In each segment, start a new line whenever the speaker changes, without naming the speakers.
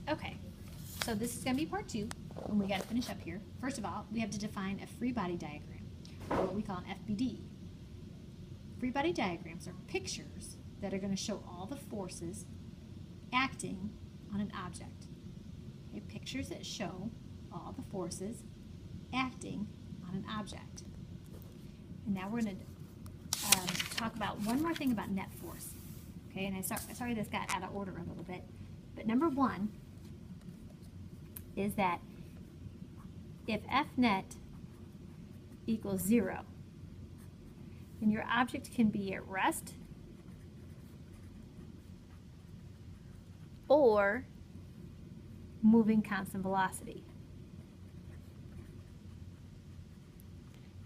Okay, so this is going to be part 2, and we got to finish up here. First of all, we have to define a free body diagram, or what we call an FBD. Free body diagrams are pictures that are going to show all the forces acting on an object. Okay, pictures that show all the forces acting on an object. And now we're going to talk about one more thing about net force. Okay, and sorry this got out of order a little bit, but number 1 is that if F net equals 0, then your object can be at rest or moving constant velocity.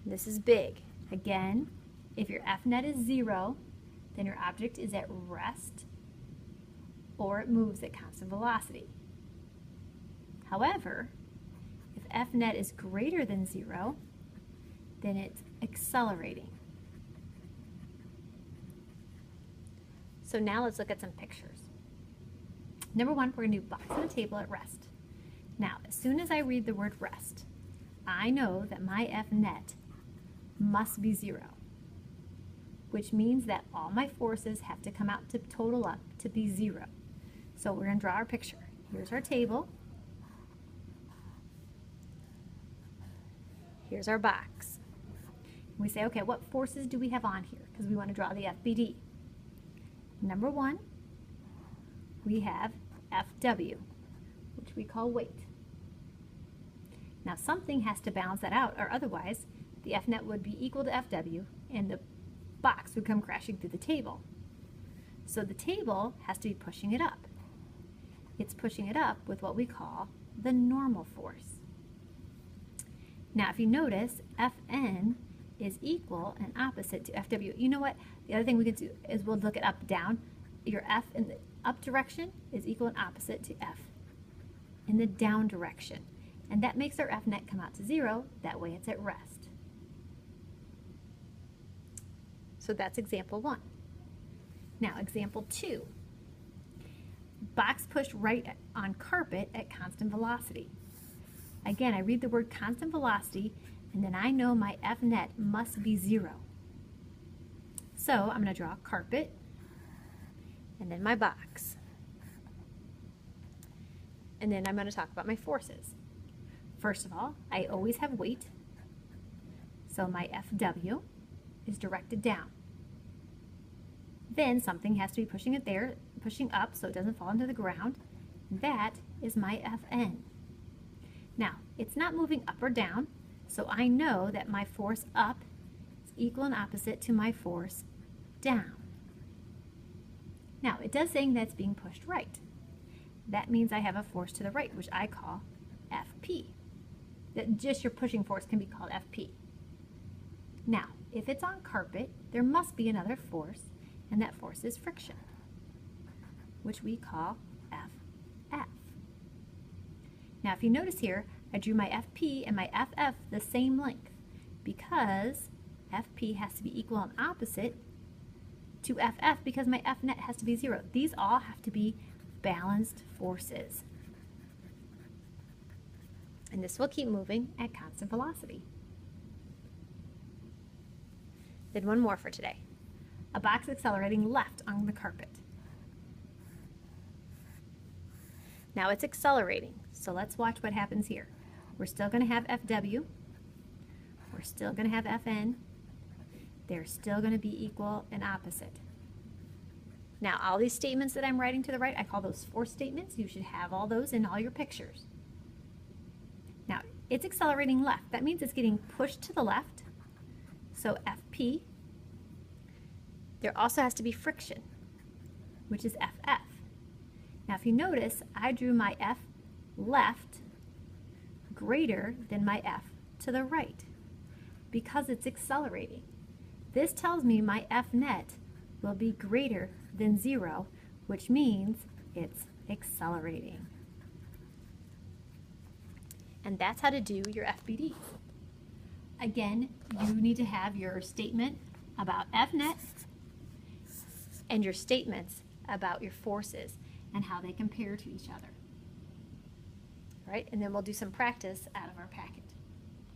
This is big. Again, if your F net is 0, then your object is at rest or it moves at constant velocity. However, if F net is greater than 0, then it's accelerating. So now let's look at some pictures. Number 1, we're going to do box on a table at rest. Now, as soon as I read the word rest, I know that my F net must be 0, which means that all my forces have to come out to total up to be 0. So we're going to draw our picture. Here's our table. Here's our box. We say, okay, what forces do we have on here? Because we want to draw the FBD. Number 1, we have FW, which we call weight. Now something has to balance that out, or otherwise the F net would be equal to FW and the box would come crashing through the table. So the table has to be pushing it up. It's pushing it up with what we call the normal force. Now if you notice, Fn is equal and opposite to Fw. You know what? The other thing we can do is we'll look at up, down. Your F in the up direction is equal and opposite to F in the down direction. And that makes our F net come out to 0. That way it's at rest. So that's example 1. Now example 2. Box pushed right on carpet at constant velocity. Again, I read the word constant velocity and then I know my F net must be 0. So I'm going to draw carpet and then my box. And then I'm going to talk about my forces. First of all, I always have weight. So my Fw is directed down. Then something has to be pushing it there, pushing up so it doesn't fall into the ground. That is my Fn. Now, it's not moving up or down, so I know that my force up is equal and opposite to my force down. Now, it does say that it's being pushed right. That means I have a force to the right, which I call Fp. That just your pushing force can be called Fp. Now, if it's on carpet, there must be another force, and that force is friction, which we call Ff. Now, if you notice here, I drew my Fp and my Ff the same length because Fp has to be equal and opposite to Ff because my F net has to be 0. These all have to be balanced forces. And this will keep moving at constant velocity. Then one more for today. A box accelerating left on the carpet. Now it's accelerating, so let's watch what happens here. We're still going to have Fw. We're still going to have Fn. They're still going to be equal and opposite. Now, all these statements that I'm writing to the right, I call those force statements. You should have all those in all your pictures. Now, it's accelerating left. That means it's getting pushed to the left. So Fp. There also has to be friction, which is Ff. Now, if you notice, I drew my F left greater than my F to the right because it's accelerating. This tells me my F net will be greater than 0, which means it's accelerating. And that's how to do your FBD. Again, you need to have your statement about F net and your statements about your forces and how they compare to each other. right? And then we'll do some practice out of our package.